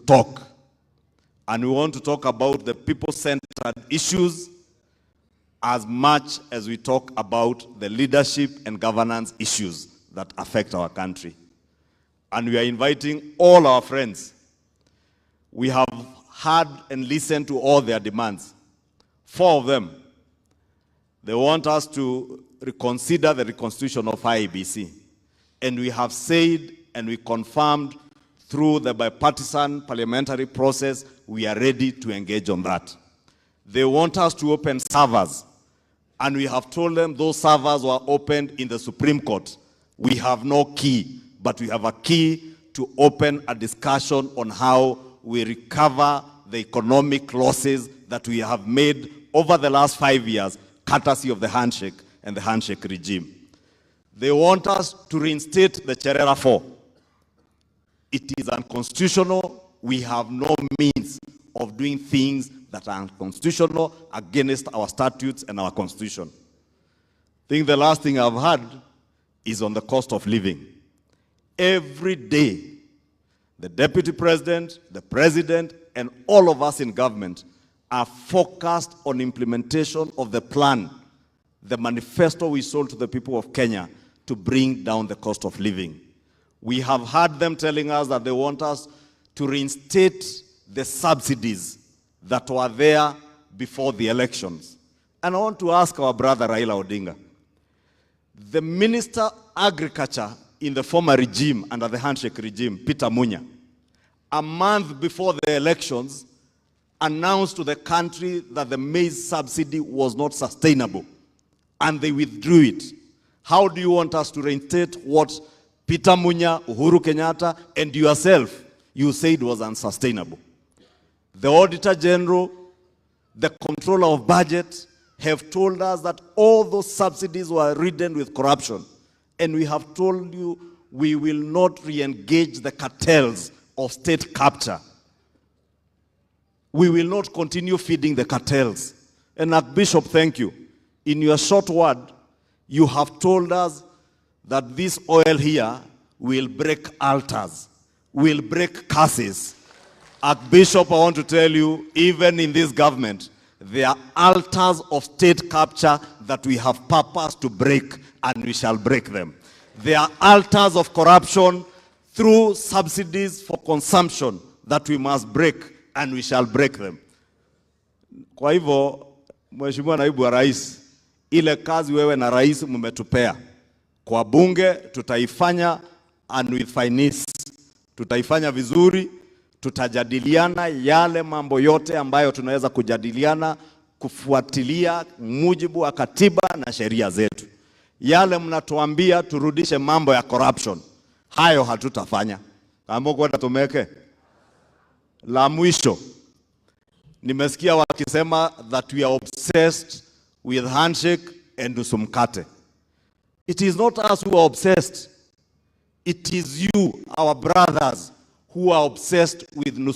talk. And we want to talk about the people-centered issues as much as we talk about the leadership and governance issues that affect our country. And we are inviting all our friends. We have heard and listened to all their demands. 4 of them. They want us to reconsider the reconstitution of IEBC. And we have said and we confirmed through the bipartisan parliamentary process, we are ready to engage on that. They want us to open servers. And we have told them those servers were opened in the Supreme Court. We have no key, but we have a key to open a discussion on how we recover the economic losses that we have made over the last 5 years, courtesy of the handshake and the handshake regime. They want us to reinstate the Cherera 4. It is unconstitutional. We have no means of doing things that are unconstitutional against our statutes and our constitution. I think the last thing I've heard is on the cost of living. Every day, the deputy president, the president, and all of us in government are focused on implementation of the plan, the manifesto we sold to the people of Kenya to bring down the cost of living. We have heard them telling us that they want us to reinstate the subsidies that were there before the elections. And I want to ask our brother Raila Odinga, the Minister of Agriculture in the former regime, under the handshake regime, Peter Munya, a month before the elections, announced to the country that the maize subsidy was not sustainable, and they withdrew it. How do you want us to reinstate what Peter Munya, Uhuru Kenyatta, and yourself, you said was unsustainable? The Auditor General, the Controller of Budget, have told us that all those subsidies were ridden with corruption. And we have told you we will not re-engage the cartels of state capture. We will not continue feeding the cartels. And Archbishop, thank you. In your short word, you have told us that this oil here will break altars, will break curses. Archbishop, I want to tell you, even in this government, there are altars of state capture that we have purpose to break, and we shall break them. There are altars of corruption through subsidies for consumption that we must break, and we shall break them. Kwa hivyo, Mheshimiwa Naibu wa Rais, ile kazi wewe na Rais mmetupea kwa bunge, tutaifanya and with finesse. Tutaifanya vizuri, tutajadiliana yale mambo yote ambayo tunaweza kujadiliana kufuatilia mujibu wa katiba na sheria zetu. Yale mnatuambia turudishe mambo ya corruption, hayo hatutafanya. Kama kwenda tumeke. La mwisho, nimesikia wakisema that we are obsessed with handshake and nusu mkate. It is not us who are obsessed. It is you, our brothers, who are obsessed with nusu